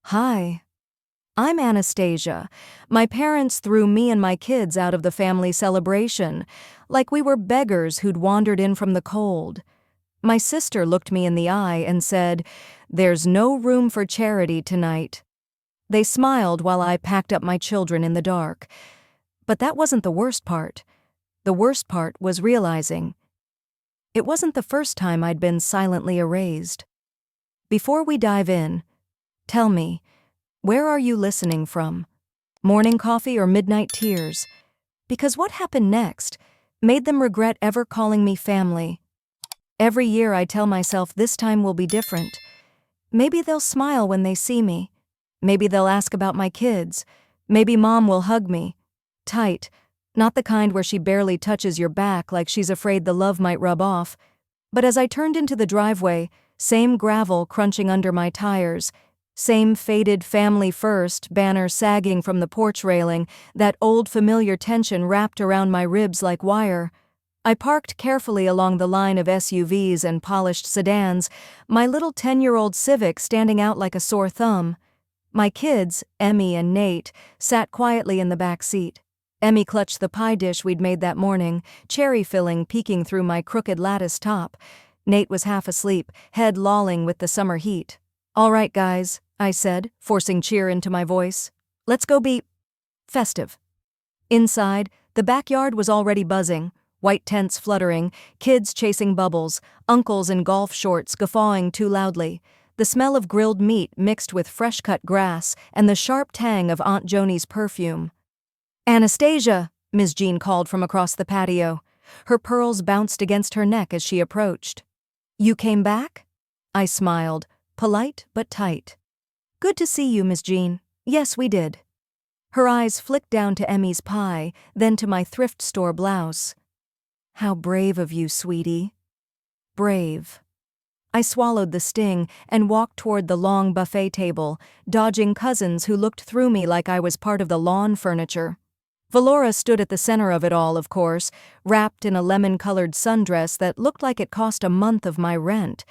Hi, I'm Anastasia. My parents threw me and my kids out of the family celebration, like we were beggars who'd wandered in from the cold. My sister looked me in the eye and said, "There's no room for charity tonight." They smiled while I packed up my children in the dark. But that wasn't the worst part. The worst part was realizing it wasn't the first time I'd been silently erased. Before we dive in, tell me, where are you listening from? Morning coffee or midnight tears? Because what happened next made them regret ever calling me family. Every year I tell myself this time will be different. Maybe they'll smile when they see me. Maybe they'll ask about my kids. Maybe mom will hug me. Tight, not the kind where she barely touches your back like she's afraid the love might rub off. But as I turned into the driveway, same gravel crunching under my tires, same faded family first banner sagging from the porch railing, that old familiar tension wrapped around my ribs like wire. I parked carefully along the line of SUVs and polished sedans, my little 10-year-old Civic standing out like a sore thumb. My kids, Emmy and Nate, sat quietly in the back seat. Emmy clutched the pie dish we'd made that morning, cherry filling peeking through my crooked lattice top. Nate was half asleep, head lolling with the summer heat. "All right, guys," I said, forcing cheer into my voice. "Let's go be festive." Inside, the backyard was already buzzing, white tents fluttering, kids chasing bubbles, uncles in golf shorts guffawing too loudly. The smell of grilled meat mixed with fresh-cut grass and the sharp tang of Aunt Joni's perfume. "Anastasia," Ms. Jean called from across the patio. Her pearls bounced against her neck as she approached. "You came back?" I smiled, polite but tight. "Good to see you, Ms. Jean. Yes, we did." Her eyes flicked down to Emmy's pie, then to my thrift store blouse. "How brave of you, sweetie." Brave. I swallowed the sting and walked toward the long buffet table, dodging cousins who looked through me like I was part of the lawn furniture. Valora stood at the center of it all, of course, wrapped in a lemon-colored sundress that looked like it cost a month of my rent.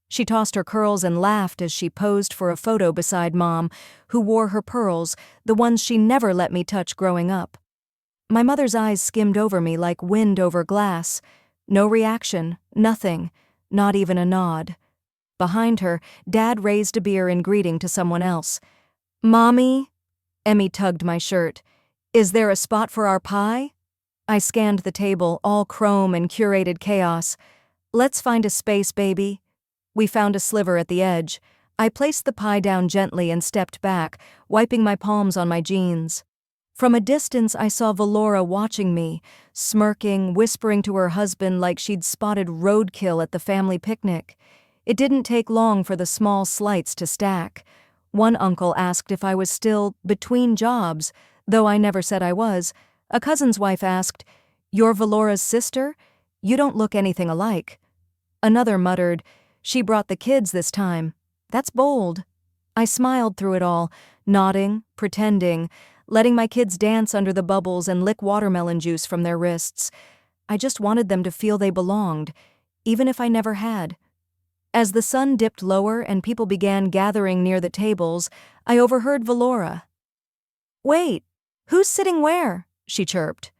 She tossed her curls and laughed as she posed for a photo beside Mom, who wore her pearls, the ones she never let me touch growing up. My mother's eyes skimmed over me like wind over glass. No reaction, nothing, not even a nod. Behind her, Dad raised a beer in greeting to someone else. "Mommy?" Emmy tugged my shirt. "Is there a spot for our pie?" I scanned the table, all chrome and curated chaos. "Let's find a space, baby." We found a sliver at the edge. I placed the pie down gently and stepped back, wiping my palms on my jeans. From a distance I saw Valora watching me, smirking, whispering to her husband like she'd spotted roadkill at the family picnic. It didn't take long for the small slights to stack. One uncle asked if I was still between jobs, though I never said I was. A cousin's wife asked, "You're Valora's sister? You don't look anything alike." Another muttered, "She brought the kids this time. That's bold." I smiled through it all, nodding, pretending, letting my kids dance under the bubbles and lick watermelon juice from their wrists. I just wanted them to feel they belonged, even if I never had. As the sun dipped lower and people began gathering near the tables, I overheard Valora. "Wait, who's sitting where?" she chirped.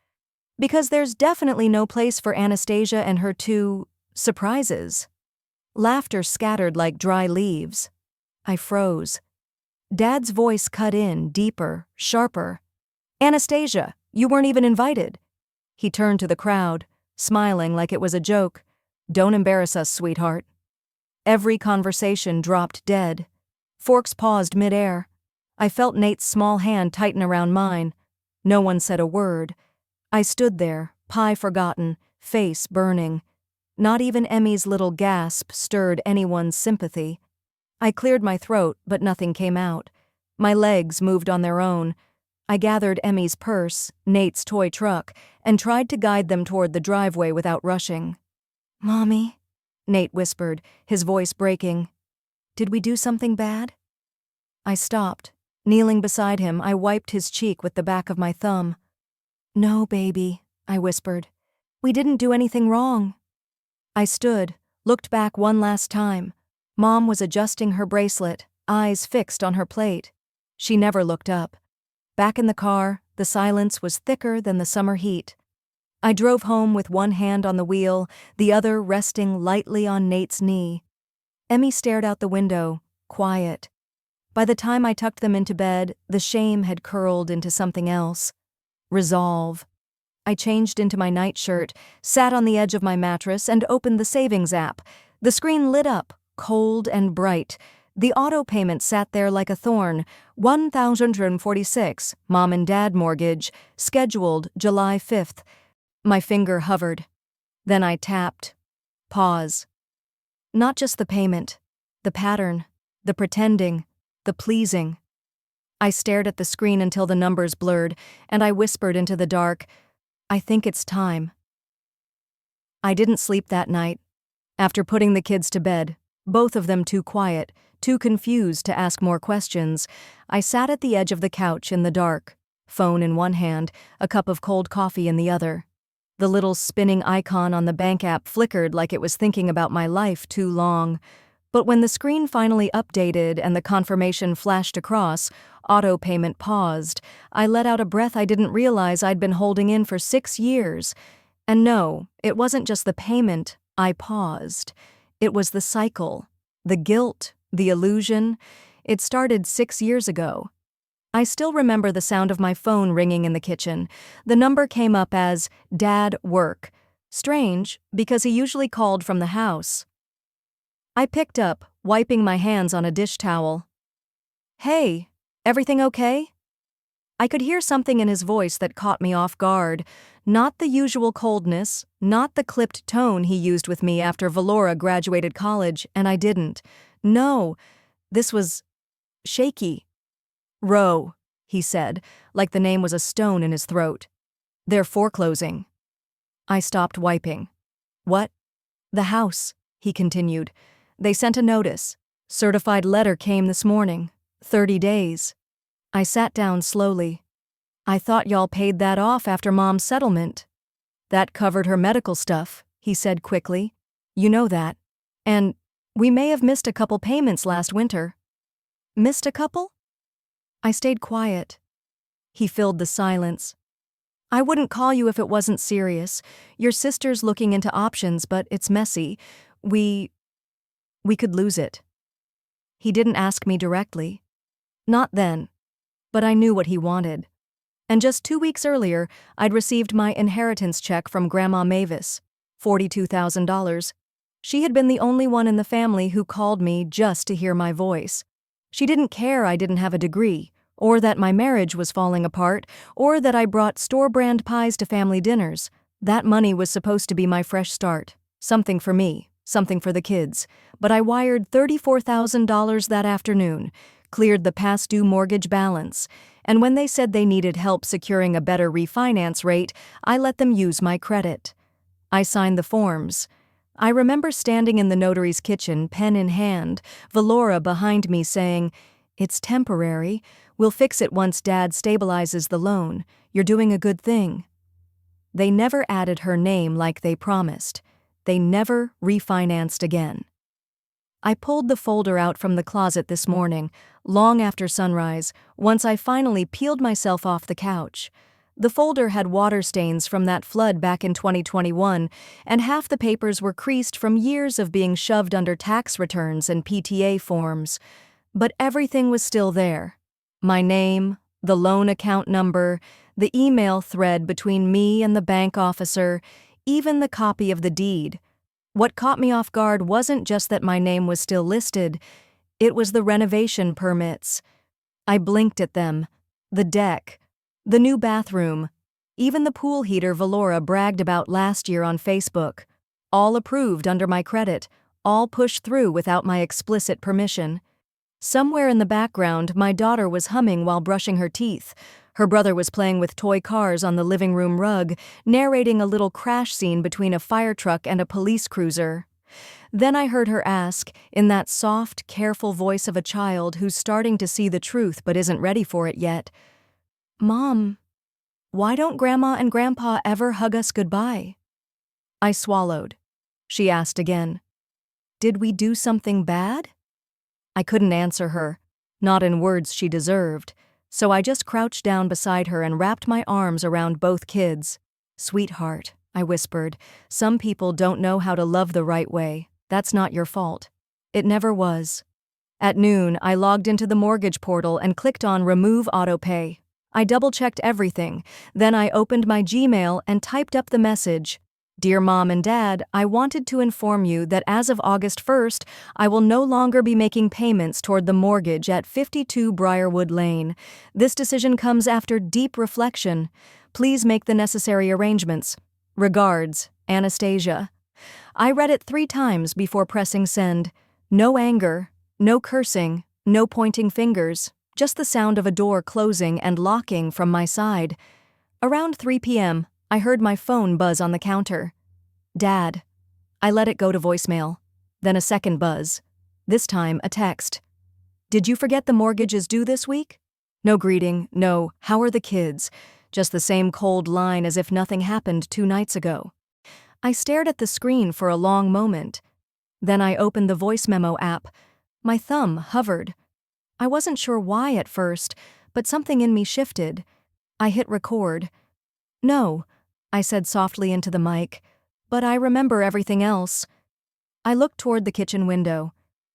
"Because there's definitely no place for Anastasia and her two surprises." Laughter scattered like dry leaves. I froze. Dad's voice cut in, deeper, sharper. "Anastasia, you weren't even invited." He turned to the crowd, smiling like it was a joke. "Don't embarrass us, sweetheart." Every conversation dropped dead. Forks paused midair. I felt Nate's small hand tighten around mine. No one said a word. I stood there, pie forgotten, face burning. Not even Emmy's little gasp stirred anyone's sympathy. I cleared my throat, but nothing came out. My legs moved on their own. I gathered Emmy's purse, Nate's toy truck, and tried to guide them toward the driveway without rushing. "Mommy," Nate whispered, his voice breaking. "Did we do something bad?" I stopped. Kneeling beside him, I wiped his cheek with the back of my thumb. "No, baby," I whispered. "We didn't do anything wrong." I stood, looked back one last time. Mom was adjusting her bracelet, eyes fixed on her plate. She never looked up. Back in the car, the silence was thicker than the summer heat. I drove home with one hand on the wheel, the other resting lightly on Nate's knee. Emmy stared out the window, quiet. By the time I tucked them into bed, the shame had curled into something else. Resolve. I changed into my nightshirt, sat on the edge of my mattress, and opened the savings app. The screen lit up, cold and bright. The auto payment sat there like a thorn. $1,146, mom and dad mortgage, scheduled July 5th. My finger hovered. Then I tapped. Pause. Not just the payment, the pattern, the pretending, the pleasing. I stared at the screen until the numbers blurred, and I whispered into the dark, I think it's time. I didn't sleep that night. After putting the kids to bed, both of them too quiet, too confused to ask more questions, I sat at the edge of the couch in the dark, phone in one hand, a cup of cold coffee in the other. The little spinning icon on the bank app flickered like it was thinking about my life too long. But when the screen finally updated and the confirmation flashed across, auto payment paused. I let out a breath I didn't realize I'd been holding in for 6 years. And no, it wasn't just the payment I paused. It was the cycle, the guilt, the illusion. It started 6 years ago. I still remember the sound of my phone ringing in the kitchen. The number came up as Dad Work. Strange, because he usually called from the house. I picked up, wiping my hands on a dish towel. Hey, everything okay? I could hear something in his voice that caught me off guard. Not the usual coldness, not the clipped tone he used with me after Valora graduated college, and I didn't. No, this was shaky. Row, he said, like the name was a stone in his throat. They're foreclosing. I stopped wiping. What? The house, he continued. They sent a notice. Certified letter came this morning. 30 days. I sat down slowly. I thought y'all paid that off after Mom's settlement. That covered her medical stuff, he said quickly. You know that. And we may have missed a couple payments last winter. Missed a couple? I stayed quiet. He filled the silence. I wouldn't call you if it wasn't serious. Your sister's looking into options, but it's messy. We could lose it. He didn't ask me directly. Not then. But I knew what he wanted. And just 2 weeks earlier, I'd received my inheritance check from Grandma Mavis, $42,000. She had been the only one in the family who called me just to hear my voice. She didn't care I didn't have a degree, or that my marriage was falling apart, or that I brought store-brand pies to family dinners. That money was supposed to be my fresh start. Something for me, something for the kids. But I wired $34,000 that afternoon, cleared the past due mortgage balance, and when they said they needed help securing a better refinance rate, I let them use my credit. I signed the forms. I remember standing in the notary's kitchen, pen in hand, Valora behind me saying, It's temporary. We'll fix it once Dad stabilizes the loan. You're doing a good thing. They never added her name like they promised. They never refinanced again. I pulled the folder out from the closet this morning, long after sunrise, once I finally peeled myself off the couch. The folder had water stains from that flood back in 2021, and half the papers were creased from years of being shoved under tax returns and PTA forms. But everything was still there. My name, the loan account number, the email thread between me and the bank officer, even the copy of the deed. What caught me off guard wasn't just that my name was still listed, it was the renovation permits. I blinked at them. The deck. The new bathroom, even the pool heater Valora bragged about last year on Facebook. All approved under my credit, all pushed through without my explicit permission. Somewhere in the background, my daughter was humming while brushing her teeth. Her brother was playing with toy cars on the living room rug, narrating a little crash scene between a fire truck and a police cruiser. Then I heard her ask, in that soft, careful voice of a child who's starting to see the truth but isn't ready for it yet, Mom, why don't Grandma and Grandpa ever hug us goodbye? I swallowed. She asked again, Did we do something bad? I couldn't answer her, not in words she deserved, so I just crouched down beside her and wrapped my arms around both kids. "Sweetheart," I whispered, "some people don't know how to love the right way. That's not your fault. It never was." At noon, I logged into the mortgage portal and clicked on Remove Autopay. I double-checked everything. Then I opened my Gmail and typed up the message. "Dear Mom and Dad, I wanted to inform you that as of August 1st, I will no longer be making payments toward the mortgage at 52 Briarwood Lane. This decision comes after deep reflection. Please make the necessary arrangements. Regards, Anastasia." I read it 3 times before pressing send. No anger, no cursing, no pointing fingers, just the sound of a door closing and locking from my side. Around 3 p.m., I heard my phone buzz on the counter. "Dad." I let it go to voicemail. Then a second buzz. This time, a text. "Did you forget the mortgage is due this week?" No greeting, no, "How are the kids?" Just the same cold line as if nothing happened 2 nights ago. I stared at the screen for a long moment. Then I opened the voice memo app. My thumb hovered. I wasn't sure why at first, but something in me shifted. I hit record. "No," I said softly into the mic, "but I remember everything else." I looked toward the kitchen window.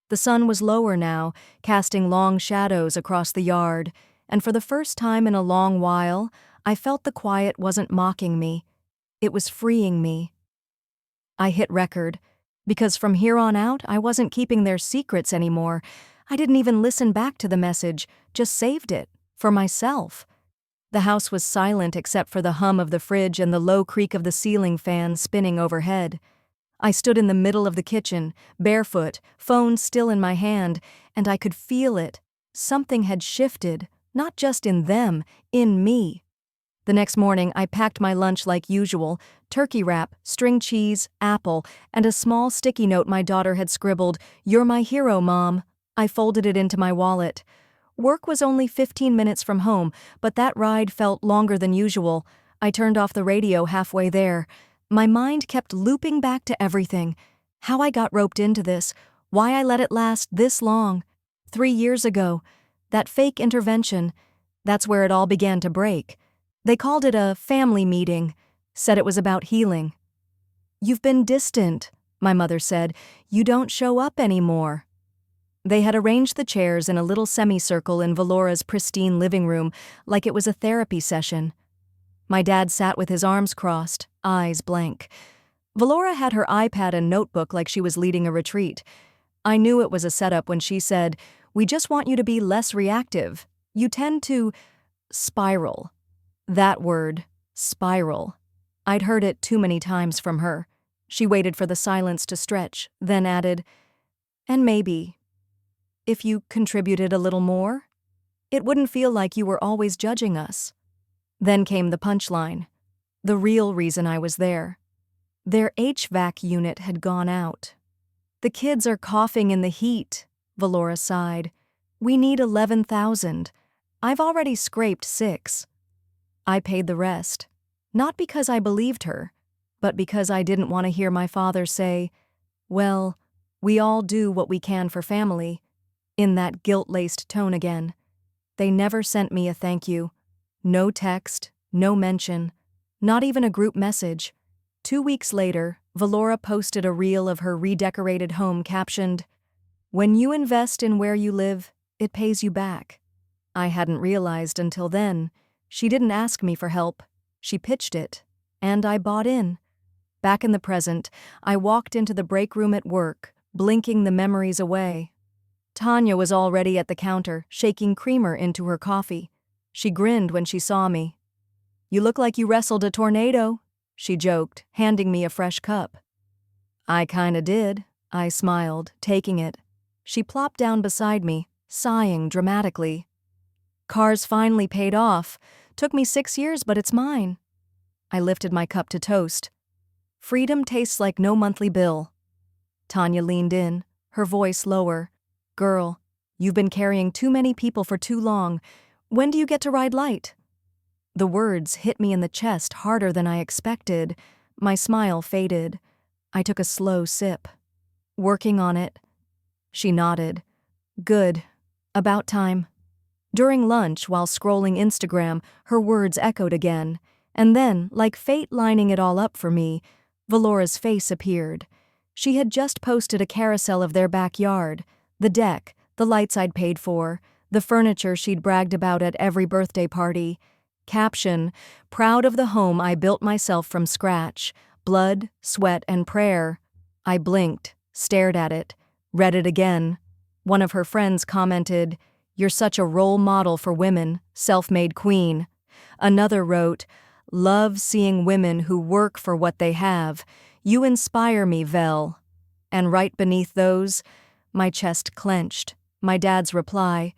The sun was lower now, casting long shadows across the yard, and for the first time in a long while, I felt the quiet wasn't mocking me. It was freeing me. I hit record, because from here on out, I wasn't keeping their secrets anymore. I didn't even listen back to the message, just saved it, for myself. The house was silent except for the hum of the fridge and the low creak of the ceiling fan spinning overhead. I stood in the middle of the kitchen, barefoot, phone still in my hand, and I could feel it. Something had shifted, not just in them, in me. The next morning, I packed my lunch like usual: turkey wrap, string cheese, apple, and a small sticky note my daughter had scribbled, "You're my hero, Mom." I folded it into my wallet. Work was only 15 minutes from home, but that ride felt longer than usual. I turned off the radio halfway there. My mind kept looping back to everything. How I got roped into this, why I let it last this long. 3 years ago. That fake intervention. That's where it all began to break. They called it a family meeting, said it was about healing. "You've been distant," my mother said. "You don't show up anymore." They had arranged the chairs in a little semicircle in Valora's pristine living room, like it was a therapy session. My dad sat with his arms crossed, eyes blank. Valora had her iPad and notebook like she was leading a retreat. I knew it was a setup when she said, "We just want you to be less reactive. You tend to spiral." That word, spiral. I'd heard it too many times from her. She waited for the silence to stretch, then added, "And maybe, if you contributed a little more, it wouldn't feel like you were always judging us." Then came the punchline. The real reason I was there. Their HVAC unit had gone out. "The kids are coughing in the heat," Valora sighed. "We need 11,000. I've already scraped 6. I paid the rest. Not because I believed her, but because I didn't want to hear my father say, "Well, we all do what we can for family," in that guilt-laced tone again. They never sent me a thank you. No text, no mention, not even a group message. 2 weeks later, Valora posted a reel of her redecorated home captioned, "When you invest in where you live, it pays you back." I hadn't realized until then. She didn't ask me for help. She pitched it, and I bought in. Back in the present, I walked into the break room at work, blinking the memories away. Tanya was already at the counter, shaking creamer into her coffee. She grinned when she saw me. "You look like you wrestled a tornado," she joked, handing me a fresh cup. "I kinda did," I smiled, taking it. She plopped down beside me, sighing dramatically. "Car's finally paid off. Took me 6 years, but it's mine." I lifted my cup to toast. "Freedom tastes like no monthly bill." Tanya leaned in, her voice lower. "Girl, you've been carrying too many people for too long. When do you get to ride light?" The words hit me in the chest harder than I expected. My smile faded. I took a slow sip. "Working on it." She nodded. Good. About time. During lunch, while scrolling Instagram, her words echoed again. And then, like fate lining it all up for me, Valora's face appeared. She had just posted a carousel of their backyard, the deck, the lights I'd paid for, the furniture she'd bragged about at every birthday party. Caption, proud of the home I built myself from scratch, blood, sweat, and prayer. I blinked, stared at it, read it again. One of her friends commented, "You're such a role model for women, self-made queen." Another wrote, "Love seeing women who work for what they have. You inspire me, Vel." And right beneath those, my chest clenched. My dad's reply,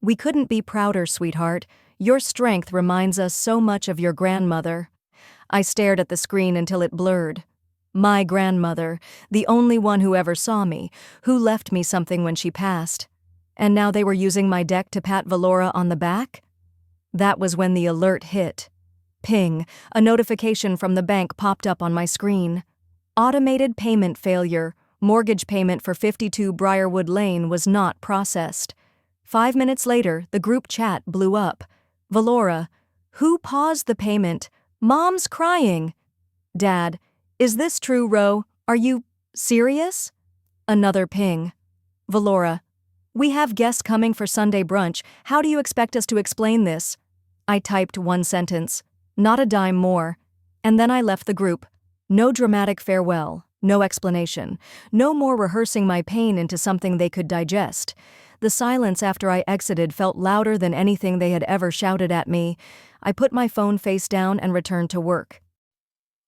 "We couldn't be prouder, sweetheart. Your strength reminds us so much of your grandmother." I stared at the screen until it blurred. My grandmother, the only one who ever saw me, who left me something when she passed. And now they were using my deck to pat Valora on the back? That was when the alert hit. Ping, a notification from the bank popped up on my screen. Automated payment failure. Mortgage payment for 52 Briarwood Lane was not processed. 5 minutes later, the group chat blew up. Valora, who paused the payment? Mom's crying. Dad, is this true, Ro? Are you serious? Another ping. Valora, we have guests coming for Sunday brunch. How do you expect us to explain this? I typed one sentence. Not a dime more. And then I left the group. No dramatic farewell. No explanation. No more rehearsing my pain into something they could digest. The silence after I exited felt louder than anything they had ever shouted at me. I put my phone face down and returned to work.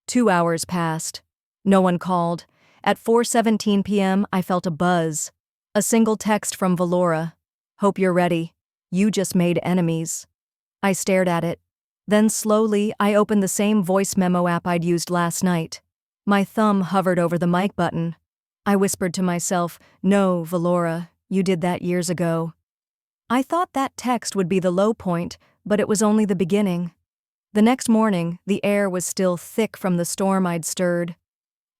2 hours passed. No one called. At 4:17 p.m., I felt a buzz. A single text from Valora. "Hope you're ready. You just made enemies." I stared at it. Then slowly, I opened the same voice memo app I'd used last night. My thumb hovered over the mic button. I whispered to myself, "No, Valora, you did that years ago." I thought that text would be the low point, but it was only the beginning. The next morning, the air was still thick from the storm I'd stirred.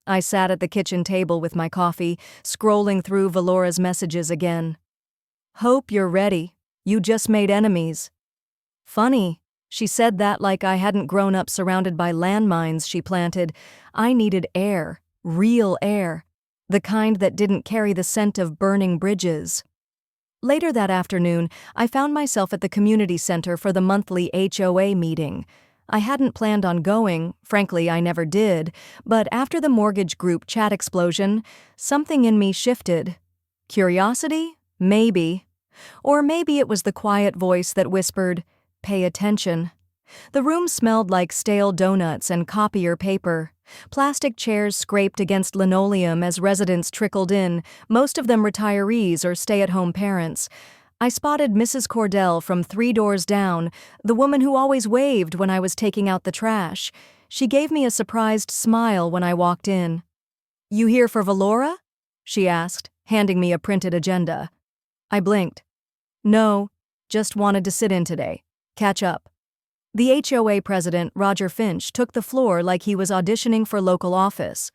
I sat at the kitchen table with my coffee, scrolling through Valora's messages again. "Hope you're ready. You just made enemies." Funny, she said that like I hadn't grown up surrounded by landmines she planted. I needed air, real air, the kind that didn't carry the scent of burning bridges. Later that afternoon, I found myself at the community center for the monthly HOA meeting. I hadn't planned on going, frankly I never did, but after the mortgage group chat explosion, something in me shifted. Curiosity? Maybe. Or maybe it was the quiet voice that whispered, "Pay attention." The room smelled like stale donuts and copier paper. Plastic chairs scraped against linoleum as residents trickled in, most of them retirees or stay-at-home parents. I spotted Mrs. Cordell from 3 doors down, the woman who always waved when I was taking out the trash. She gave me a surprised smile when I walked in. "You here for Valora?" she asked, handing me a printed agenda. I blinked. "No, just wanted to sit in today. Catch up." The HOA president, Roger Finch, took the floor like he was auditioning for local office.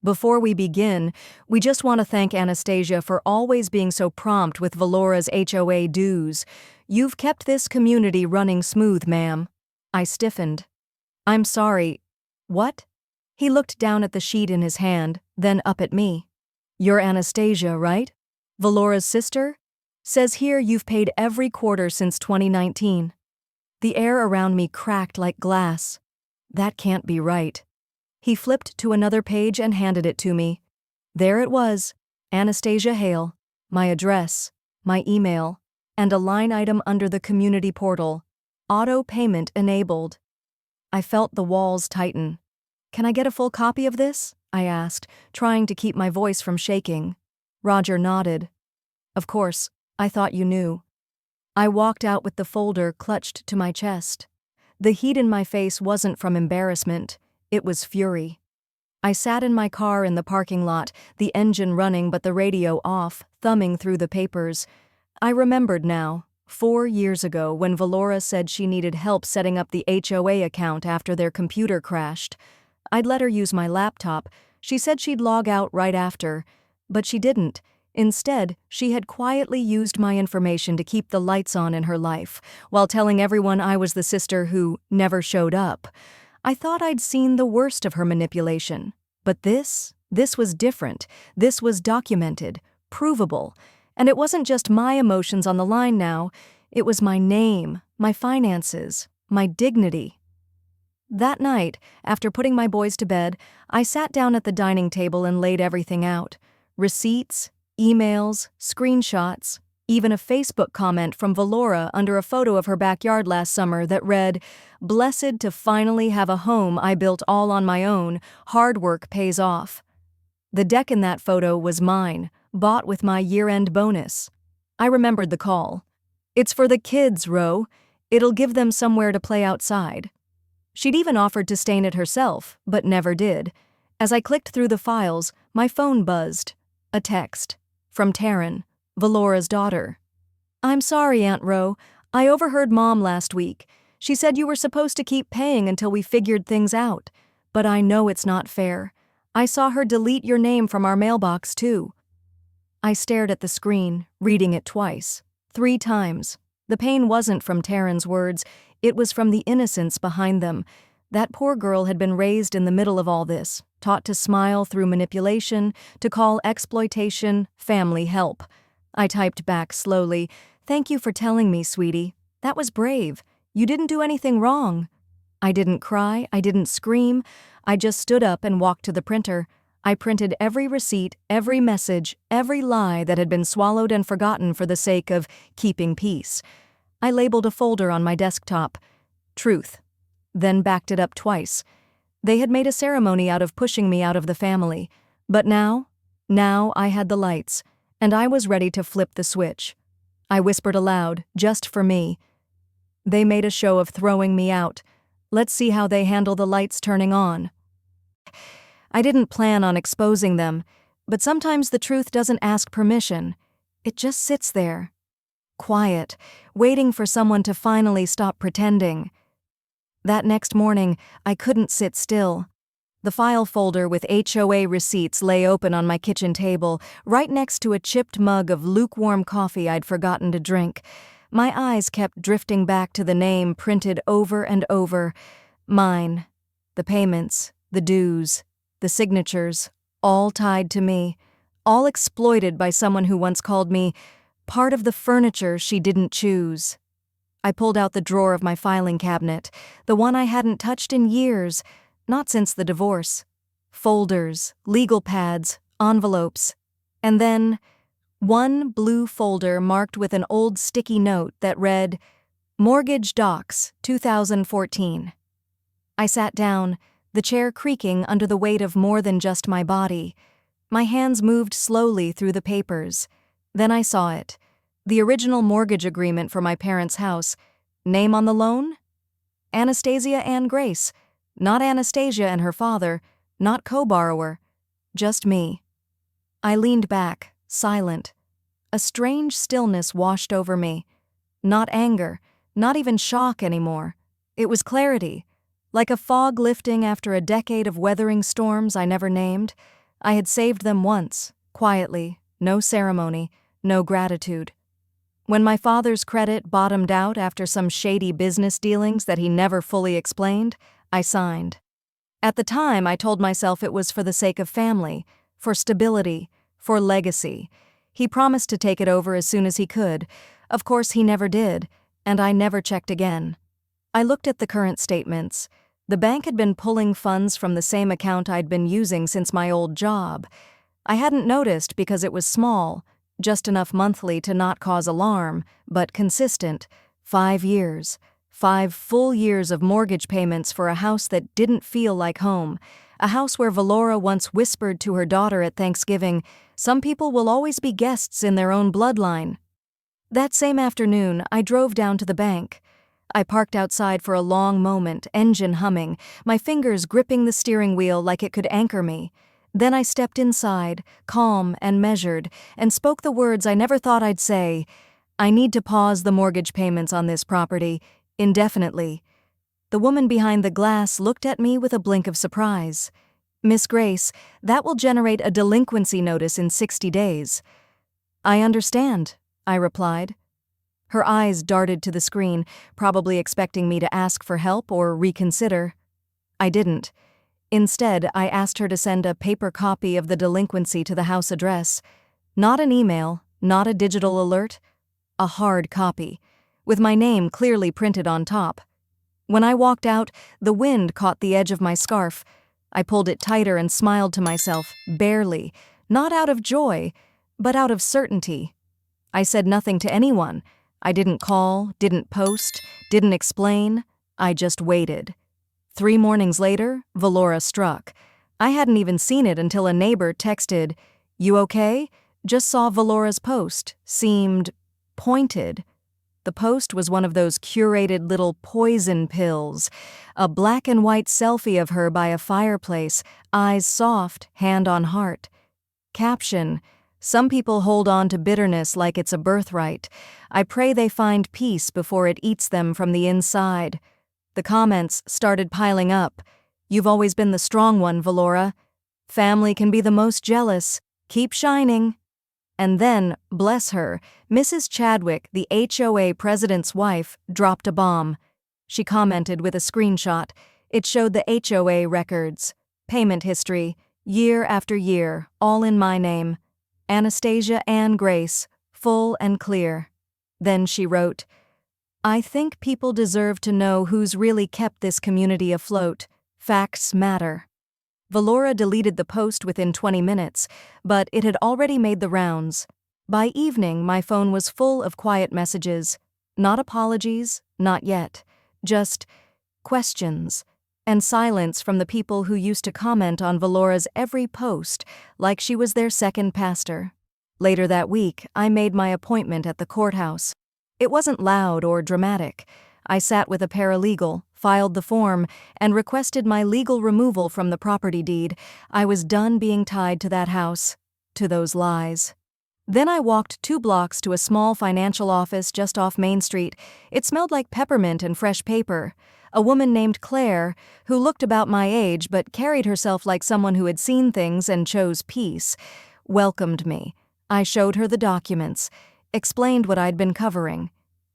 "Before we begin, we just want to thank Anastasia for always being so prompt with Valora's HOA dues. You've kept this community running smooth, ma'am." I stiffened. "I'm sorry. What?" He looked down at the sheet in his hand, then up at me. "You're Anastasia, right? Valora's sister? Says here you've paid every quarter since 2019. The air around me cracked like glass. That can't be right. He flipped to another page and handed it to me. There it was, Anastasia Hale, my address, my email, and a line item under the community portal. Auto payment enabled. I felt the walls tighten. "Can I get a full copy of this?" I asked, trying to keep my voice from shaking. Roger nodded. "Of course, I thought you knew." I walked out with the folder clutched to my chest. The heat in my face wasn't from embarrassment, it was fury. I sat in my car in the parking lot, the engine running but the radio off, thumbing through the papers. I remembered now, 4 years ago when Valora said she needed help setting up the HOA account after their computer crashed. I'd let her use my laptop. She said she'd log out right after, but she didn't. Instead, she had quietly used my information to keep the lights on in her life, while telling everyone I was the sister who never showed up. I thought I'd seen the worst of her manipulation. But this was different. This was documented, provable. And it wasn't just my emotions on the line now, it was my name, my finances, my dignity. That night, after putting my boys to bed, I sat down at the dining table and laid everything out. Receipts, emails, screenshots, even a Facebook comment from Valora under a photo of her backyard last summer that read, "Blessed to finally have a home I built all on my own, hard work pays off." The deck in that photo was mine, bought with my year-end bonus. I remembered the call. "It's for the kids, Ro. It'll give them somewhere to play outside." She'd even offered to stain it herself, but never did. As I clicked through the files, my phone buzzed. A text. From Taryn, Valora's daughter. "I'm sorry, Aunt Ro. I overheard Mom last week. She said you were supposed to keep paying until we figured things out. But I know it's not fair. I saw her delete your name from our mailbox, too." I stared at the screen, reading it twice. 3 times. The pain wasn't from Taryn's words, it was from the innocence behind them. That poor girl had been raised in the middle of all this, taught to smile through manipulation, to call exploitation family help. I typed back slowly, "Thank you for telling me, sweetie. That was brave. You didn't do anything wrong." I didn't cry, I didn't scream. I just stood up and walked to the printer. I printed every receipt, every message, every lie that had been swallowed and forgotten for the sake of keeping peace. I labeled a folder on my desktop, "Truth," then backed it up twice. They had made a ceremony out of pushing me out of the family. But now I had the lights, and I was ready to flip the switch. I whispered aloud, just for me. "They made a show of throwing me out. Let's see how they handle the lights turning on." I didn't plan on exposing them, but sometimes the truth doesn't ask permission. It just sits there, quiet, waiting for someone to finally stop pretending. That next morning, I couldn't sit still. The file folder with HOA receipts lay open on my kitchen table, right next to a chipped mug of lukewarm coffee I'd forgotten to drink. My eyes kept drifting back to the name printed over and over. Mine. The payments, the dues, the signatures, all tied to me, all exploited by someone who once called me part of the furniture she didn't choose. I pulled out the drawer of my filing cabinet, the one I hadn't touched in years, not since the divorce. Folders, legal pads, envelopes, and then one blue folder marked with an old sticky note that read, "Mortgage Docs, 2014. I sat down, the chair creaking under the weight of more than just my body. My hands moved slowly through the papers. Then I saw it. The original mortgage agreement for my parents' house. Name on the loan? Anastasia Ann Grace. Not Anastasia and her father, not co-borrower. Just me. I leaned back, silent. A strange stillness washed over me. Not anger, not even shock anymore. It was clarity. Like a fog lifting after a decade of weathering storms I never named. I had saved them once, quietly, no ceremony, no gratitude. When my father's credit bottomed out after some shady business dealings that he never fully explained, I signed. At the time, I told myself it was for the sake of family, for stability, for legacy. He promised to take it over as soon as he could. Of course, he never did, and I never checked again. I looked at the current statements. The bank had been pulling funds from the same account I'd been using since my old job. I hadn't noticed because it was small, just enough monthly to not cause alarm, but consistent. 5 years. 5 full years of mortgage payments for a house that didn't feel like home. A house where Valora once whispered to her daughter at Thanksgiving, "Some people will always be guests in their own bloodline." That same afternoon, I drove down to the bank. I parked outside for a long moment, engine humming, my fingers gripping the steering wheel like it could anchor me. Then I stepped inside, calm and measured, and spoke the words I never thought I'd say. "I need to pause the mortgage payments on this property, indefinitely." The woman behind the glass looked at me with a blink of surprise. "Miss Grace, that will generate a delinquency notice in 60 days. I understand, I replied. Her eyes darted to the screen, probably expecting me to ask for help or reconsider. I didn't. Instead, I asked her to send a paper copy of the delinquency to the house address. Not an email, not a digital alert. A hard copy, with my name clearly printed on top. When I walked out, the wind caught the edge of my scarf. I pulled it tighter and smiled to myself, barely, not out of joy, but out of certainty. I said nothing to anyone. I didn't call, didn't post, didn't explain. I just waited. 3 mornings later, Valora struck. I hadn't even seen it until a neighbor texted, "You okay? Just saw Valora's post. Seemed pointed." The post was one of those curated little poison pills, a black and white selfie of her by a fireplace, eyes soft, hand on heart. Caption: "Some people hold on to bitterness like it's a birthright. I pray they find peace before it eats them from the inside." The comments started piling up. "You've always been the strong one, Valora. Family can be the most jealous. Keep shining." And then, bless her, Mrs. Chadwick, the HOA president's wife, dropped a bomb. She commented with a screenshot. It showed the HOA records, payment history, year after year, all in my name. Anastasia Ann Grace, full and clear. Then she wrote, "I think people deserve to know who's really kept this community afloat. Facts matter." Valora deleted the post within 20 minutes, but it had already made the rounds. By evening, my phone was full of quiet messages. Not apologies, not yet. Just questions. And silence from the people who used to comment on Valora's every post, like she was their second pastor. Later that week, I made my appointment at the courthouse. It wasn't loud or dramatic. I sat with a paralegal, filed the form, and requested my legal removal from the property deed. I was done being tied to that house, to those lies. Then I walked 2 blocks to a small financial office just off Main Street. It smelled like peppermint and fresh paper. A woman named Claire, who looked about my age but carried herself like someone who had seen things and chose peace, welcomed me. I showed her the documents, explained what I'd been covering.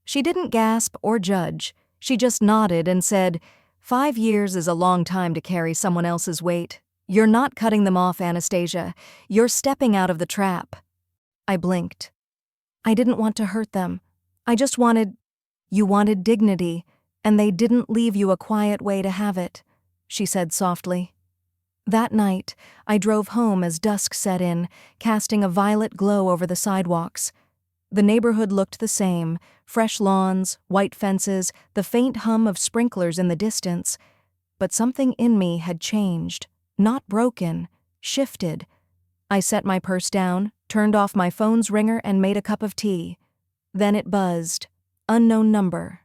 She didn't gasp or judge. She just nodded and said, "5 years is a long time to carry someone else's weight. You're not cutting them off, Anastasia. You're stepping out of the trap." I blinked. I didn't want to hurt them. I just wanted— "You wanted dignity, and they didn't leave you a quiet way to have it," she said softly. That night, I drove home as dusk set in, casting a violet glow over the sidewalks. The neighborhood looked the same, fresh lawns, white fences, the faint hum of sprinklers in the distance. But something in me had changed, not broken, shifted. I set my purse down, turned off my phone's ringer and made a cup of tea. Then it buzzed. Unknown number.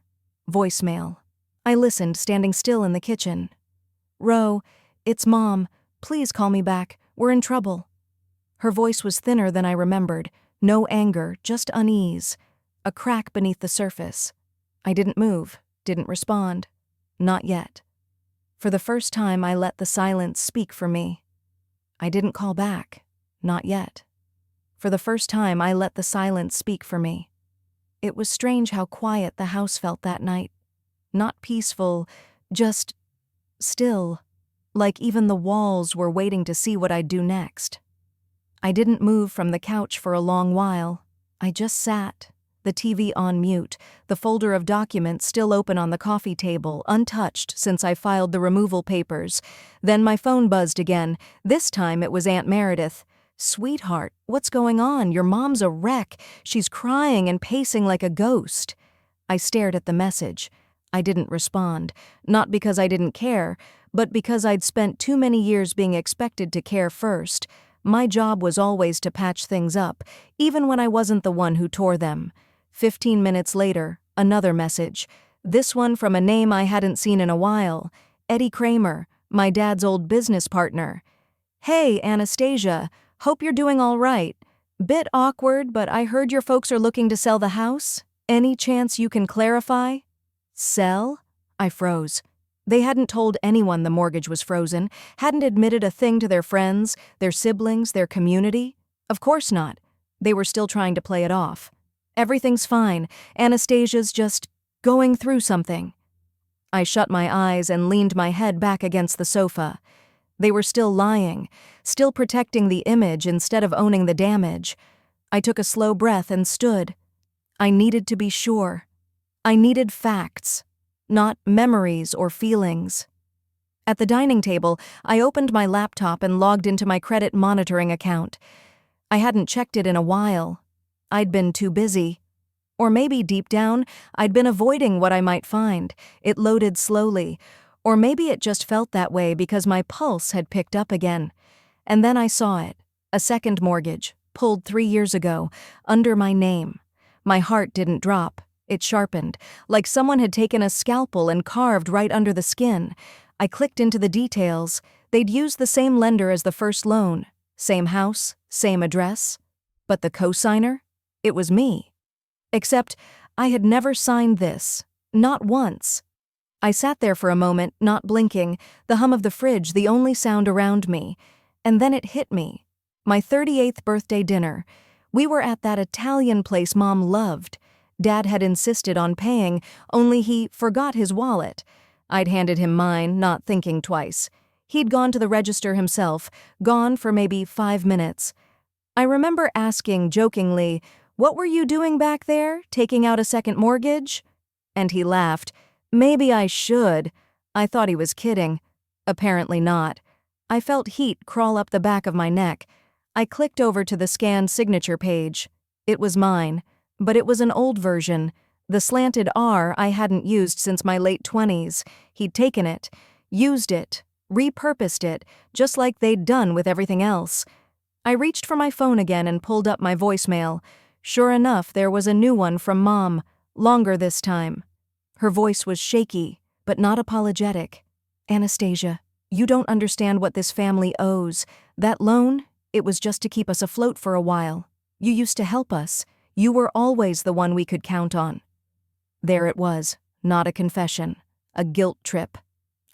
Voicemail. I listened, standing still in the kitchen. "Ro, it's Mom. Please call me back. We're in trouble." Her voice was thinner than I remembered. No anger, just unease. A crack beneath the surface. I didn't move, didn't respond. Not yet. For the first time, I let the silence speak for me. I didn't call back. Not yet. For the first time, I let the silence speak for me. It was strange how quiet the house felt that night. Not peaceful, just still, like even the walls were waiting to see what I'd do next. I didn't move from the couch for a long while. I just sat, the TV on mute, the folder of documents still open on the coffee table, untouched since I filed the removal papers. Then my phone buzzed again. This time it was Aunt Meredith. "Sweetheart, what's going on? Your mom's a wreck. She's crying and pacing like a ghost." I stared at the message. I didn't respond, not because I didn't care, but because I'd spent too many years being expected to care first. My job was always to patch things up, even when I wasn't the one who tore them. 15 minutes later, another message. This one from a name I hadn't seen in a while. Eddie Kramer, my dad's old business partner. "Hey, Anastasia, hope you're doing all right. Bit awkward, but I heard your folks are looking to sell the house. Any chance you can clarify?" Sell? I froze. They hadn't told anyone the mortgage was frozen, hadn't admitted a thing to their friends, their siblings, their community. Of course not. They were still trying to play it off. Everything's fine. Anastasia's just going through something. I shut my eyes and leaned my head back against the sofa. They were still lying, still protecting the image instead of owning the damage. I took a slow breath and stood. I needed to be sure. I needed facts, not memories or feelings. At the dining table, I opened my laptop and logged into my credit monitoring account. I hadn't checked it in a while. I'd been too busy. Or maybe deep down, I'd been avoiding what I might find. It loaded slowly. Or maybe it just felt that way because my pulse had picked up again. And then I saw it. A second mortgage, pulled 3 years ago, under my name. My heart didn't drop. It sharpened, like someone had taken a scalpel and carved right under the skin. I clicked into the details. They'd used the same lender as the first loan. Same house, same address. But the cosigner? It was me. Except, I had never signed this. Not once. I sat there for a moment, not blinking, the hum of the fridge the only sound around me. And then it hit me. My 38th birthday dinner. We were at that Italian place Mom loved. Dad had insisted on paying, only he forgot his wallet. I'd handed him mine, not thinking twice. He'd gone to the register himself, gone for maybe 5 minutes. I remember asking jokingly, "What were you doing back there, taking out a second mortgage?" And he laughed. Maybe I should. I thought he was kidding. Apparently not. I felt heat crawl up the back of my neck. I clicked over to the scanned signature page. It was mine, but it was an old version. The slanted R I hadn't used since my late 20s. He'd taken it, used it, repurposed it, just like they'd done with everything else. I reached for my phone again and pulled up my voicemail. Sure enough, there was a new one from Mom, longer this time. Her voice was shaky, but not apologetic. "Anastasia, you don't understand what this family owes. That loan, it was just to keep us afloat for a while. You used to help us. You were always the one we could count on." There it was, not a confession, a guilt trip.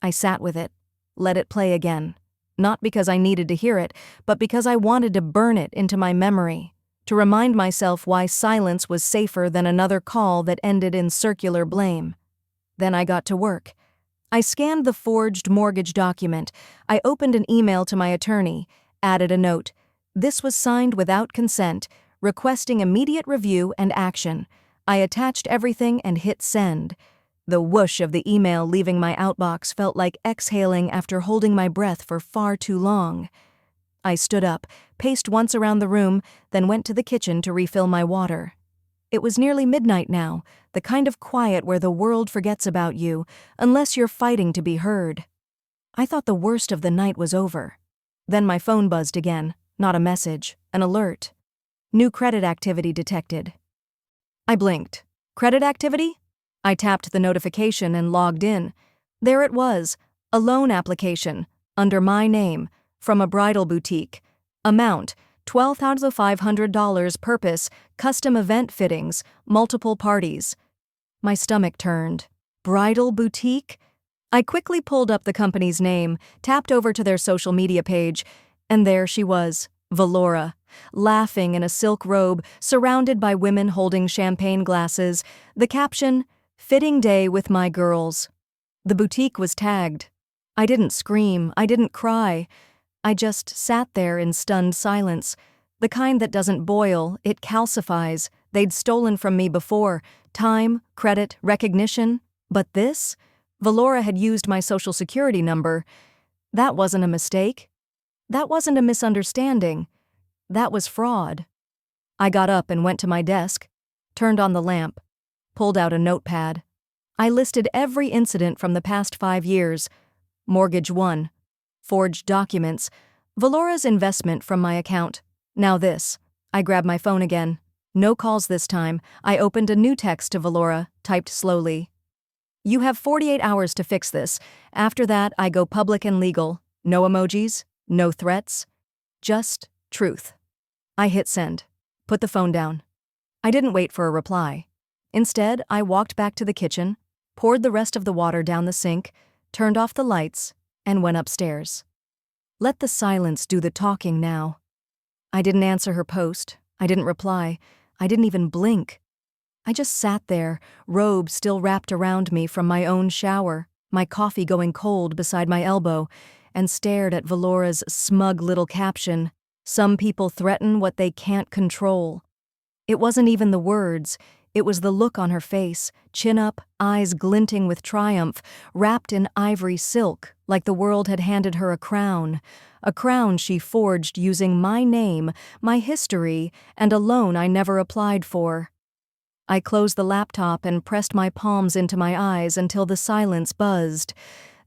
I sat with it, let it play again. Not because I needed to hear it, but because I wanted to burn it into my memory, to remind myself why silence was safer than another call that ended in circular blame. Then I got to work. I scanned the forged mortgage document. I opened an email to my attorney, added a note. This was signed without consent, requesting immediate review and action. I attached everything and hit send. The whoosh of the email leaving my outbox felt like exhaling after holding my breath for far too long. I stood up, paced once around the room, then went to the kitchen to refill my water. It was nearly midnight now, the kind of quiet where the world forgets about you, unless you're fighting to be heard. I thought the worst of the night was over. Then my phone buzzed again, not a message, an alert. New credit activity detected. I blinked. Credit activity? I tapped the notification and logged in. There it was, a loan application, under my name, from a bridal boutique. Amount, $12,500. Purpose, custom event fittings, multiple parties. My stomach turned. Bridal boutique? I quickly pulled up the company's name, tapped over to their social media page, and there she was, Valora, laughing in a silk robe, surrounded by women holding champagne glasses. The caption, "Fitting day with my girls." The boutique was tagged. I didn't scream, I didn't cry. I just sat there in stunned silence. The kind that doesn't boil, it calcifies. They'd stolen from me before. Time, credit, recognition. But this? Valora had used my social security number. That wasn't a mistake. That wasn't a misunderstanding. That was fraud. I got up and went to my desk, turned on the lamp, pulled out a notepad. I listed every incident from the past 5 years. Mortgage 1. Forged documents. Valora's investment from my account. Now this. I grabbed my phone again. No calls this time. I opened a new text to Valora, typed slowly. "You have 48 hours to fix this. After that, I go public and legal. No emojis, no threats. Just truth." I hit send. Put the phone down. I didn't wait for a reply. Instead, I walked back to the kitchen, poured the rest of the water down the sink, turned off the lights, and went upstairs. Let the silence do the talking now. I didn't answer her post. I didn't reply. I didn't even blink. I just sat there, robe still wrapped around me from my own shower, my coffee going cold beside my elbow, and stared at Valora's smug little caption, "Some people threaten what they can't control." It wasn't even the words, it was the look on her face, chin up, eyes glinting with triumph, wrapped in ivory silk, like the world had handed her a crown she forged using my name, my history, and a loan I never applied for. I closed the laptop and pressed my palms into my eyes until the silence buzzed.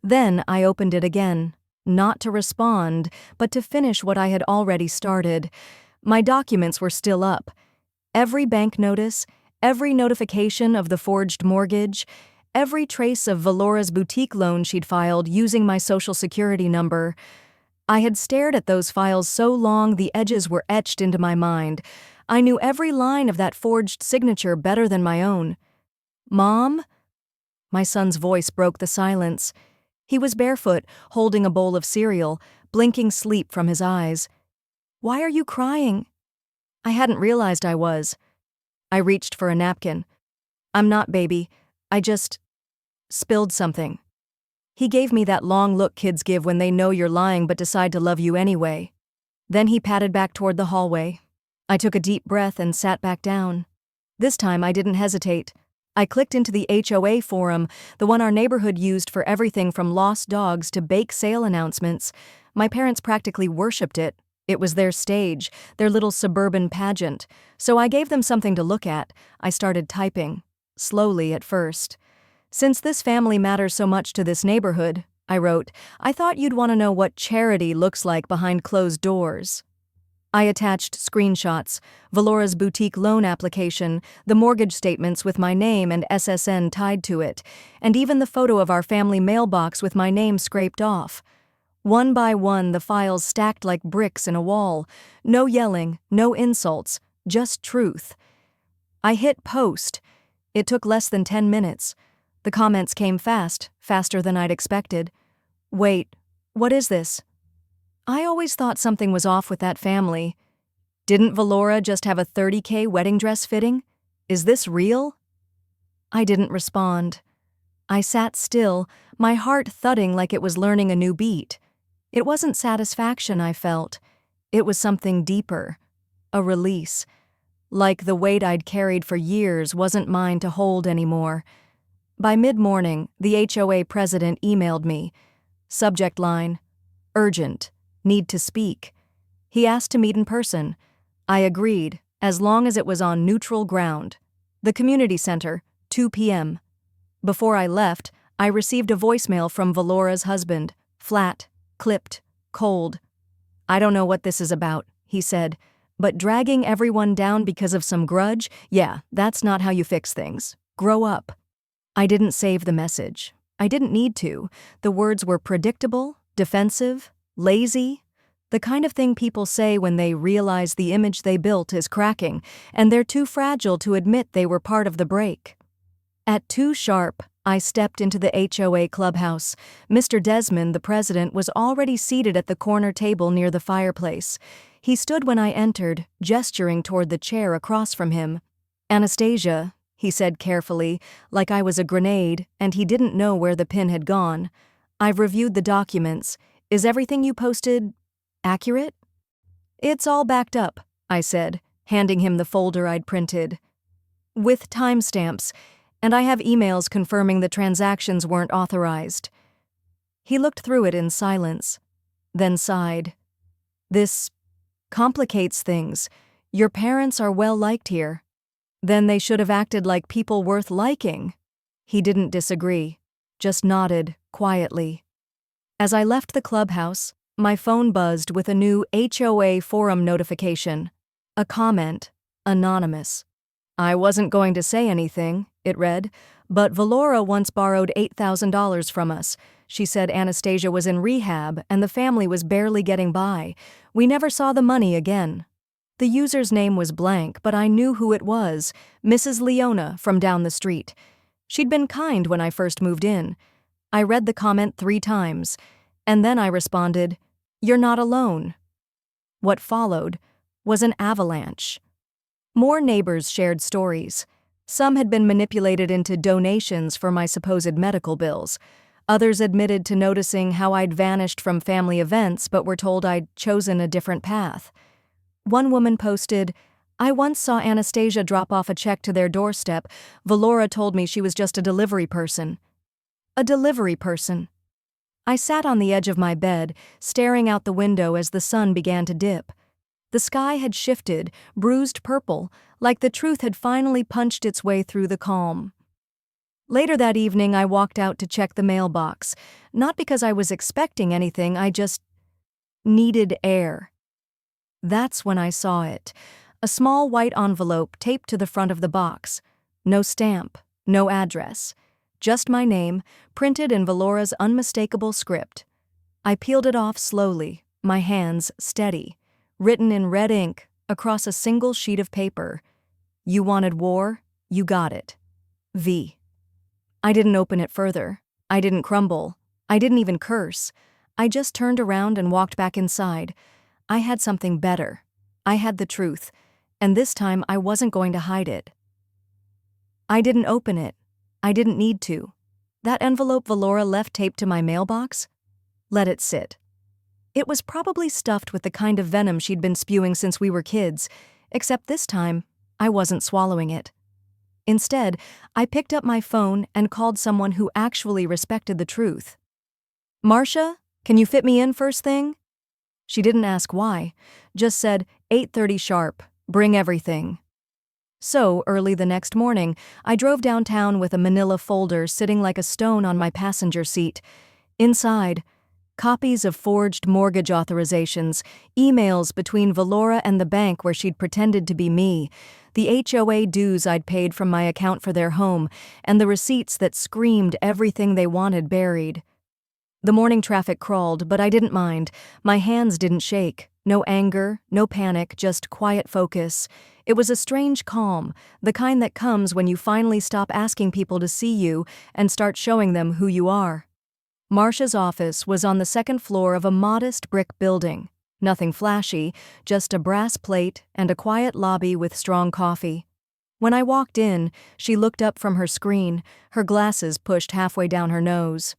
Then I opened it again, not to respond, but to finish what I had already started. My documents were still up. Every bank notice, every notification of the forged mortgage, every trace of Valora's boutique loan she'd filed using my social security number. I had stared at those files so long the edges were etched into my mind. I knew every line of that forged signature better than my own. "Mom?" My son's voice broke the silence. He was barefoot, holding a bowl of cereal, blinking sleep from his eyes. "Why are you crying?" I hadn't realized I was. I reached for a napkin. "I'm not, baby. I just spilled something." He gave me that long look kids give when they know you're lying but decide to love you anyway. Then he patted back toward the hallway. I took a deep breath and sat back down. This time I didn't hesitate. I clicked into the HOA forum, the one our neighborhood used for everything from lost dogs to bake sale announcements. My parents practically worshipped it. It was their stage, their little suburban pageant. So I gave them something to look at. I started typing. Slowly at first. "Since this family matters so much to this neighborhood," I wrote, "I thought you'd want to know what charity looks like behind closed doors." I attached screenshots, Valora's boutique loan application, the mortgage statements with my name and SSN tied to it, and even the photo of our family mailbox with my name scraped off. One by one, the files stacked like bricks in a wall. No yelling, no insults, just truth. I hit post. It took less than 10 minutes. The comments came fast, faster than I'd expected. "Wait, what is this? I always thought something was off with that family. Didn't Valora just have a $30K wedding dress fitting? Is this real?" I didn't respond. I sat still, my heart thudding like it was learning a new beat. It wasn't satisfaction I felt. It was something deeper. A release. Like the weight I'd carried for years wasn't mine to hold anymore. By mid-morning, the HOA president emailed me. Subject line, "Urgent. Need to speak." He asked to meet in person. I agreed, as long as it was on neutral ground. The community center, 2 p.m. Before I left, I received a voicemail from Valora's husband, flat, clipped, cold. "I don't know what this is about," he said, "but dragging everyone down because of some grudge, yeah, that's not how you fix things. Grow up." I didn't save the message. I didn't need to. The words were predictable, defensive, lazy, the kind of thing people say when they realize the image they built is cracking, and they're too fragile to admit they were part of the break. At 2 sharp, I stepped into the HOA clubhouse. Mr. Desmond, the president, was already seated at the corner table near the fireplace. He stood when I entered, gesturing toward the chair across from him. "Anastasia," he said carefully, like I was a grenade, and he didn't know where the pin had gone. "I've reviewed the documents. Is everything you posted accurate?" "It's all backed up," I said, handing him the folder I'd printed. "With timestamps, and I have emails confirming the transactions weren't authorized." He looked through it in silence, then sighed. "This complicates things. Your parents are well liked here. Then they should have acted like people worth liking." He didn't disagree, just nodded quietly. As I left the clubhouse, my phone buzzed with a new HOA forum notification. A comment, anonymous. "I wasn't going to say anything," it read, "but Valora once borrowed $8,000 from us. She said Anastasia was in rehab and the family was barely getting by. We never saw the money again." The user's name was blank, but I knew who it was, Mrs. Leona from down the street. She'd been kind when I first moved in. I read the comment 3 times, and then I responded, "You're not alone." What followed was an avalanche. More neighbors shared stories. Some had been manipulated into donations for my supposed medical bills. Others admitted to noticing how I'd vanished from family events but were told I'd chosen a different path. One woman posted, "I once saw Anastasia drop off a check to their doorstep. Valora told me she was just a delivery person." A delivery person. I sat on the edge of my bed, staring out the window as the sun began to dip. The sky had shifted, bruised purple, like the truth had finally punched its way through the calm. Later that evening, I walked out to check the mailbox, not because I was expecting anything, I just needed air. That's when I saw it. A small white envelope taped to the front of the box. No stamp, no address. Just my name, printed in Valora's unmistakable script. I peeled it off slowly, my hands steady. Written in red ink, across a single sheet of paper. "You wanted war, you got it. V." I didn't open it further. I didn't crumble. I didn't even curse. I just turned around and walked back inside. I had something better. I had the truth, and this time I wasn't going to hide it. I didn't open it. I didn't need to. That envelope Valora left taped to my mailbox? Let it sit. It was probably stuffed with the kind of venom she'd been spewing since we were kids, except this time, I wasn't swallowing it. Instead, I picked up my phone and called someone who actually respected the truth. "Marcia, can you fit me in first thing?" She didn't ask why, just said, 8:30 sharp, bring everything. So, early the next morning, I drove downtown with a manila folder sitting like a stone on my passenger seat. Inside, copies of forged mortgage authorizations, emails between Valora and the bank where she'd pretended to be me, the HOA dues I'd paid from my account for their home, and the receipts that screamed everything they wanted buried. The morning traffic crawled, but I didn't mind. My hands didn't shake. No anger, no panic, just quiet focus. It was a strange calm, the kind that comes when you finally stop asking people to see you and start showing them who you are. Marcia's office was on the second floor of a modest brick building. Nothing flashy, just a brass plate and a quiet lobby with strong coffee. When I walked in, she looked up from her screen, her glasses pushed halfway down her nose.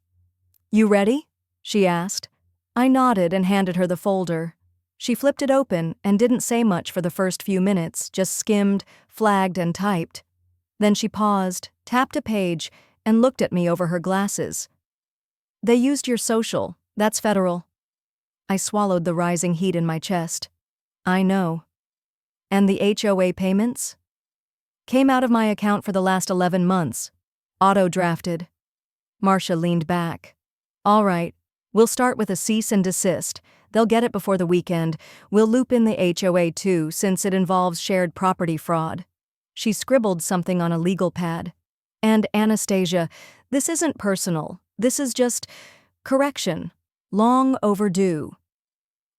"You ready?" she asked. I nodded and handed her the folder. She flipped it open and didn't say much for the first few minutes, just skimmed, flagged, and typed. Then she paused, tapped a page, and looked at me over her glasses. "They used your social. That's federal." I swallowed the rising heat in my chest. "I know." "And the HOA payments?" "Came out of my account for the last 11 months. Auto-drafted." Marcia leaned back. "All right, we'll start with a cease and desist. They'll get it before the weekend. We'll loop in the HOA too, since it involves shared property fraud." She scribbled something on a legal pad. "And Anastasia, this isn't personal. This is just correction. Long overdue."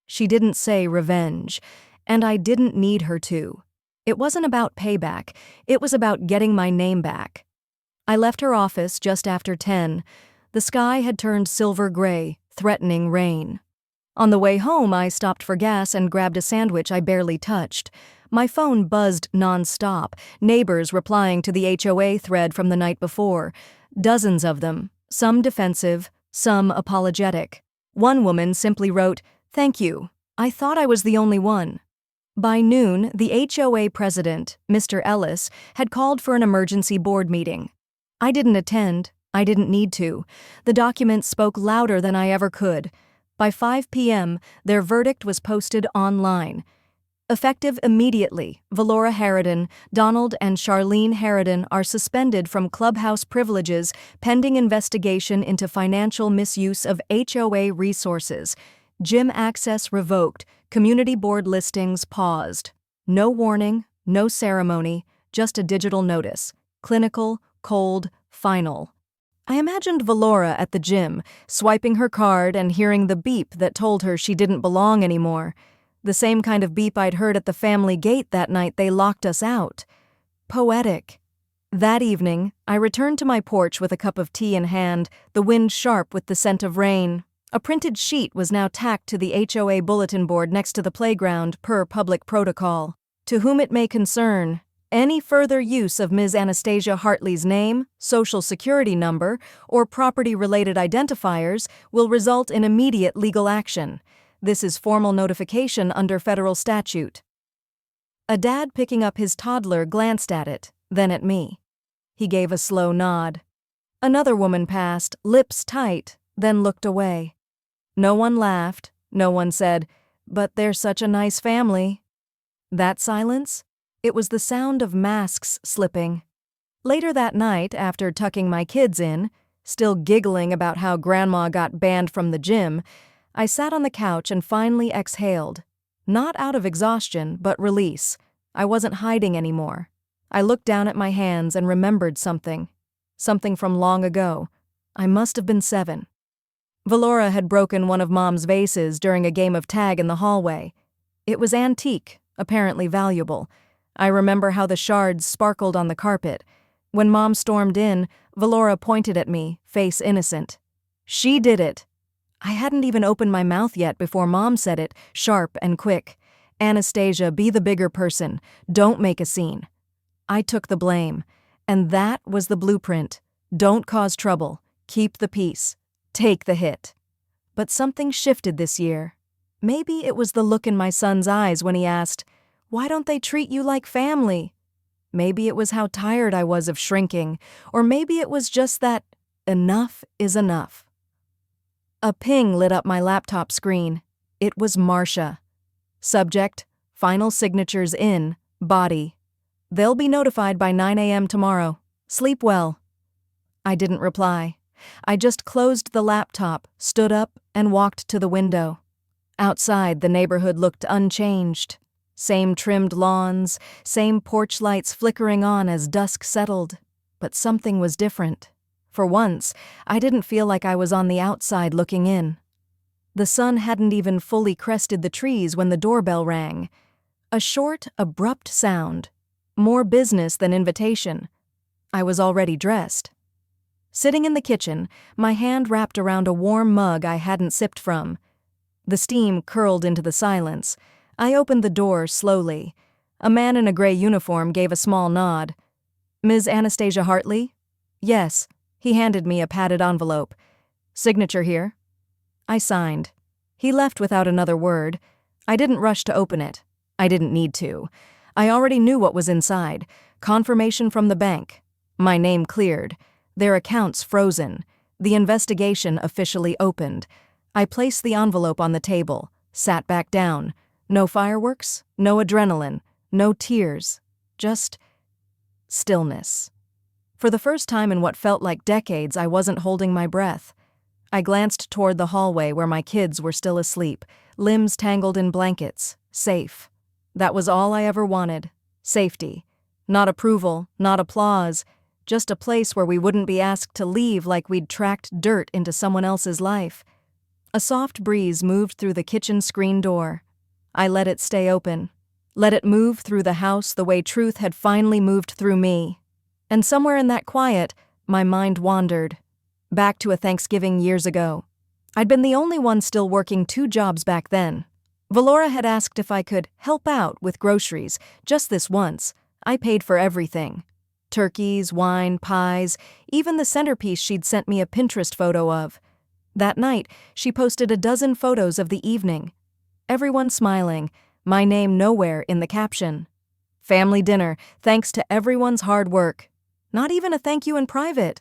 She didn't say revenge, and I didn't need her to. It wasn't about payback. It was about getting my name back. I left her office just after 10. The sky had turned silver gray, threatening rain. On the way home, I stopped for gas and grabbed a sandwich I barely touched. My phone buzzed non-stop, neighbors replying to the HOA thread from the night before. Dozens of them, some defensive, some apologetic. One woman simply wrote, "Thank you. I thought I was the only one." By noon, the HOA president, Mr. Ellis, had called for an emergency board meeting. I didn't attend. I didn't need to. The documents spoke louder than I ever could. By 5 p.m., their verdict was posted online. Effective immediately, Valora Harridan, Donald and Charlene Harridan are suspended from clubhouse privileges pending investigation into financial misuse of HOA resources. Gym access revoked, community board listings paused. No warning, no ceremony, just a digital notice. Clinical, cold, final. I imagined Valora at the gym, swiping her card and hearing the beep that told her she didn't belong anymore. The same kind of beep I'd heard at the family gate that night they locked us out. Poetic. That evening, I returned to my porch with a cup of tea in hand, the wind sharp with the scent of rain. A printed sheet was now tacked to the HOA bulletin board next to the playground, per public protocol. To whom it may concern, any further use of Ms. Anastasia Hartley's name, social security number, or property-related identifiers will result in immediate legal action. This is formal notification under federal statute. A dad picking up his toddler glanced at it, then at me. He gave a slow nod. Another woman passed, lips tight, then looked away. No one laughed, no one said, "But they're such a nice family." That silence? It was the sound of masks slipping. Later that night, after tucking my kids in, still giggling about how Grandma got banned from the gym, I sat on the couch and finally exhaled. Not out of exhaustion, but release. I wasn't hiding anymore. I looked down at my hands and remembered something. Something from long ago. I must have been 7. Valora had broken one of Mom's vases during a game of tag in the hallway. It was antique, apparently valuable. I remember how the shards sparkled on the carpet. When Mom stormed in, Valora pointed at me, face innocent. She did it. I hadn't even opened my mouth yet before Mom said it, sharp and quick. Anastasia, be the bigger person. Don't make a scene. I took the blame. And that was the blueprint. Don't cause trouble. Keep the peace. Take the hit. But something shifted this year. Maybe it was the look in my son's eyes when he asked, "Why don't they treat you like family?" Maybe it was how tired I was of shrinking, or maybe it was just that enough is enough. A ping lit up my laptop screen. It was Marcia. Subject, final signatures in, body. They'll be notified by 9 a.m. tomorrow. Sleep well. I didn't reply. I just closed the laptop, stood up, and walked to the window. Outside, the neighborhood looked unchanged. Same trimmed lawns, same porch lights flickering on as dusk settled. But something was different. For once, I didn't feel like I was on the outside looking in. The sun hadn't even fully crested the trees when the doorbell rang. A short, abrupt sound. More business than invitation. I was already dressed. Sitting in the kitchen, my hand wrapped around a warm mug I hadn't sipped from. The steam curled into the silence. I opened the door slowly. A man in a gray uniform gave a small nod. "Ms. Anastasia Hartley?" "Yes." He handed me a padded envelope. "Signature here." I signed. He left without another word. I didn't rush to open it. I didn't need to. I already knew what was inside. Confirmation from the bank. My name cleared. Their accounts frozen. The investigation officially opened. I placed the envelope on the table, sat back down. No fireworks, no adrenaline, no tears. Just stillness. For the first time in what felt like decades, I wasn't holding my breath. I glanced toward the hallway where my kids were still asleep, limbs tangled in blankets, safe. That was all I ever wanted. Safety. Not approval, not applause, just a place where we wouldn't be asked to leave like we'd tracked dirt into someone else's life. A soft breeze moved through the kitchen screen door. I let it stay open. Let it move through the house the way truth had finally moved through me. And somewhere in that quiet, my mind wandered. Back to a Thanksgiving years ago. I'd been the only one still working 2 jobs back then. Valora had asked if I could help out with groceries, just this once. I paid for everything. Turkeys, wine, pies, even the centerpiece she'd sent me a Pinterest photo of. That night, she posted a dozen photos of the evening. Everyone smiling, my name nowhere in the caption. Family dinner, thanks to everyone's hard work. Not even a thank you in private.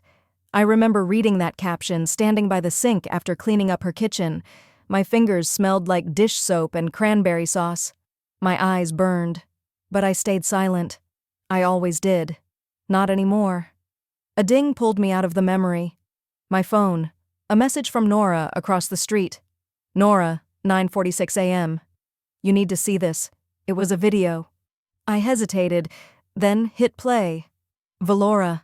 I remember reading that caption standing by the sink after cleaning up her kitchen. My fingers smelled like dish soap and cranberry sauce. My eyes burned. But I stayed silent. I always did. Not anymore. A ding pulled me out of the memory. My phone. A message from Nora across the street. "Nora, 9:46 a.m. You need to see this. It was a video." I hesitated, then hit play. Valora.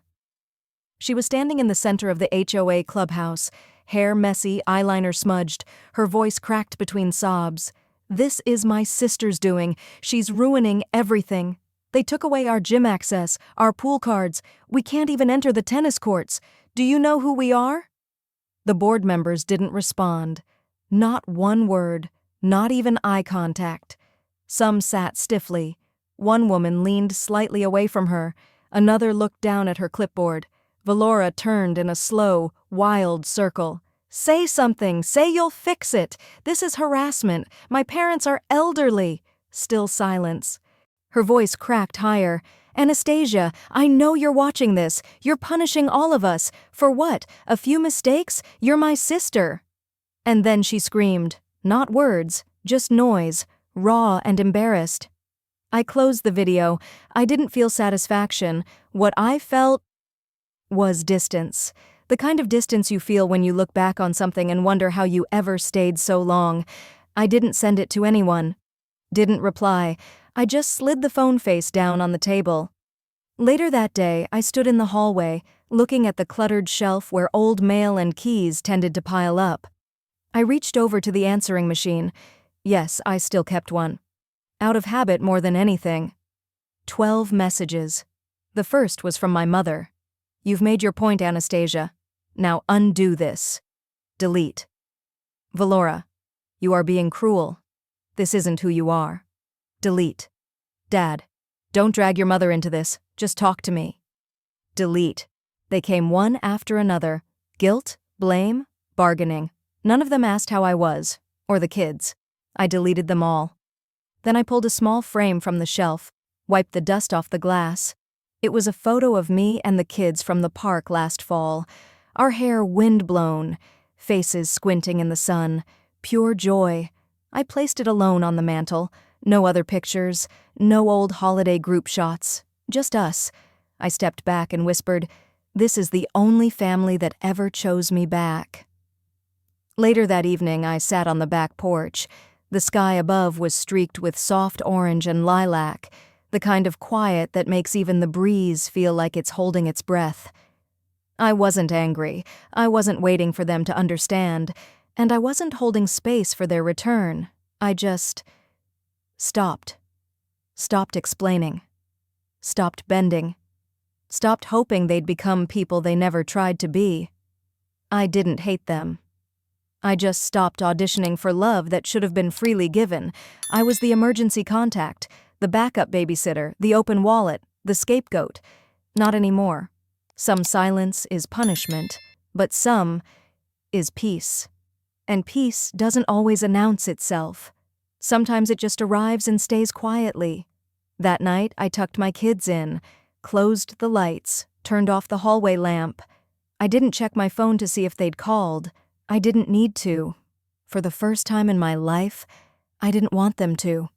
She was standing in the center of the HOA clubhouse, hair messy, eyeliner smudged, her voice cracked between sobs. "This is my sister's doing. She's ruining everything. They took away our gym access, our pool cards. We can't even enter the tennis courts. Do you know who we are?" The board members didn't respond. Not one word, not even eye contact. Some sat stiffly. One woman leaned slightly away from her. Another looked down at her clipboard. Valora turned in a slow, wild circle. "Say something! Say you'll fix it! This is harassment! My parents are elderly!" Still silence. Her voice cracked higher. "Anastasia, I know you're watching this. You're punishing all of us. For what? A few mistakes? You're my sister." And then she screamed. Not words, just noise, raw and embarrassed. I closed the video. I didn't feel satisfaction. What I felt was distance. The kind of distance you feel when you look back on something and wonder how you ever stayed so long. I didn't send it to anyone. Didn't reply. I just slid the phone face down on the table. Later that day, I stood in the hallway, looking at the cluttered shelf where old mail and keys tended to pile up. I reached over to the answering machine. Yes, I still kept one. Out of habit more than anything. 12 messages. The first was from my mother. "You've made your point, Anastasia. Now undo this. Delete. Valora, you are being cruel. This isn't who you are. Delete. Dad, don't drag your mother into this. Just talk to me. Delete." They came one after another. Guilt, blame, bargaining. None of them asked how I was, or the kids. I deleted them all. Then I pulled a small frame from the shelf, wiped the dust off the glass. It was a photo of me and the kids from the park last fall. Our hair wind-blown, faces squinting in the sun. Pure joy. I placed it alone on the mantel. No other pictures, no old holiday group shots. Just us. I stepped back and whispered, "This is the only family that ever chose me back." Later that evening, I sat on the back porch. The sky above was streaked with soft orange and lilac, the kind of quiet that makes even the breeze feel like it's holding its breath. I wasn't angry. I wasn't waiting for them to understand, and I wasn't holding space for their return. I just stopped. Stopped explaining. Stopped bending. Stopped hoping they'd become people they never tried to be. I didn't hate them. I just stopped auditioning for love that should have been freely given. I was the emergency contact, the backup babysitter, the open wallet, the scapegoat. Not anymore. Some silence is punishment, but some is peace. And peace doesn't always announce itself. Sometimes it just arrives and stays quietly. That night, I tucked my kids in, closed the lights, turned off the hallway lamp. I didn't check my phone to see if they'd called. I didn't need to. For the first time in my life, I didn't want them to.